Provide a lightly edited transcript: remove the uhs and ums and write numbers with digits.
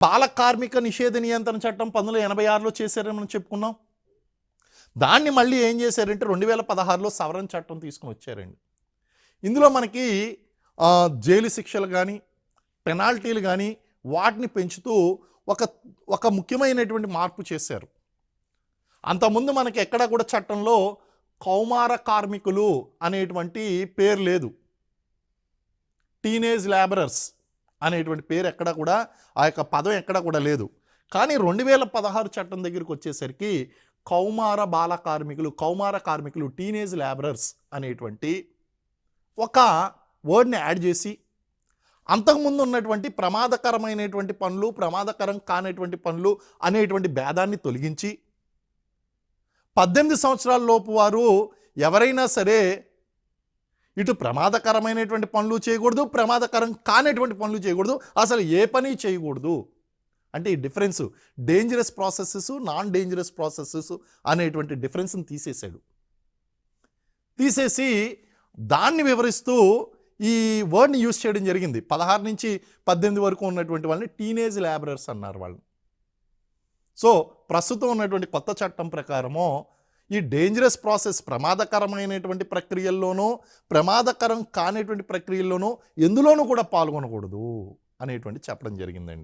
బాల కార్మిక నిషేధ నియంత్రణ చట్టం 1986లో చేశారని మనం చెప్పుకున్నాం. దాన్ని మళ్ళీ ఏం చేశారంటే 2016లో సవరణ చట్టం తీసుకొని వచ్చారండి. ఇందులో మనకి జైలు శిక్షలు కానీ పెనాల్టీలు కానీ వాటిని పెంచుతూ ఒక ముఖ్యమైనటువంటి మార్పు చేశారు. అంతకుముందు మనకి ఎక్కడ కూడా చట్టంలో కౌమార కార్మికులు అనేటువంటి పేరు లేదు. టీనేజ్ లేబరర్స్ అనేటువంటి పేరు ఎక్కడ కూడా ఆ యొక్క పదం ఎక్కడ కూడా లేదు. కానీ 2016 చట్టం దగ్గరికి వచ్చేసరికి కౌమార బాల కార్మికులు టీనేజ్ లేబరర్స్ అనేటువంటి ఒక వర్డ్ని యాడ్ చేసి అంతకుముందు ఉన్నటువంటి ప్రమాదకరమైనటువంటి పనులు ప్రమాదకరం కానటువంటి పనులు అనేటువంటి భేదాన్ని తొలగించి 18 సంవత్సరాల లోపు వారు ఎవరైనా సరే ఇటు ప్రమాదకరమైనటువంటి పనులు చేయకూడదు, ప్రమాదకరం కానటువంటి పనులు చేయకూడదు, అసలు ఏ పని చేయకూడదు. అంటే ఈ difference dangerous processes non dangerous processes అనేటువంటి డిఫరెన్స్ని తీసేసి దాన్ని వివరిస్తూ ఈ వర్డ్ని యూజ్ చేయడం జరిగింది. 16 నుంచి 18 వరకు ఉన్నటువంటి వాళ్ళని టీనేజ్ లేబరర్స్ అన్నారు వాళ్ళని. సో ప్రస్తుతం ఉన్నటువంటి కొత్త చట్టం ప్రకారము ఈ డేంజరస్ ప్రాసెస్ ప్రమాదకరమైనటువంటి ప్రక్రియల్లోనూ ప్రమాదకరం కానిటువంటి ప్రక్రియల్లోనూ ఎందులోనూ కూడా పాల్గొనకూడదు అనేటువంటి చెప్పడం జరిగిందండి.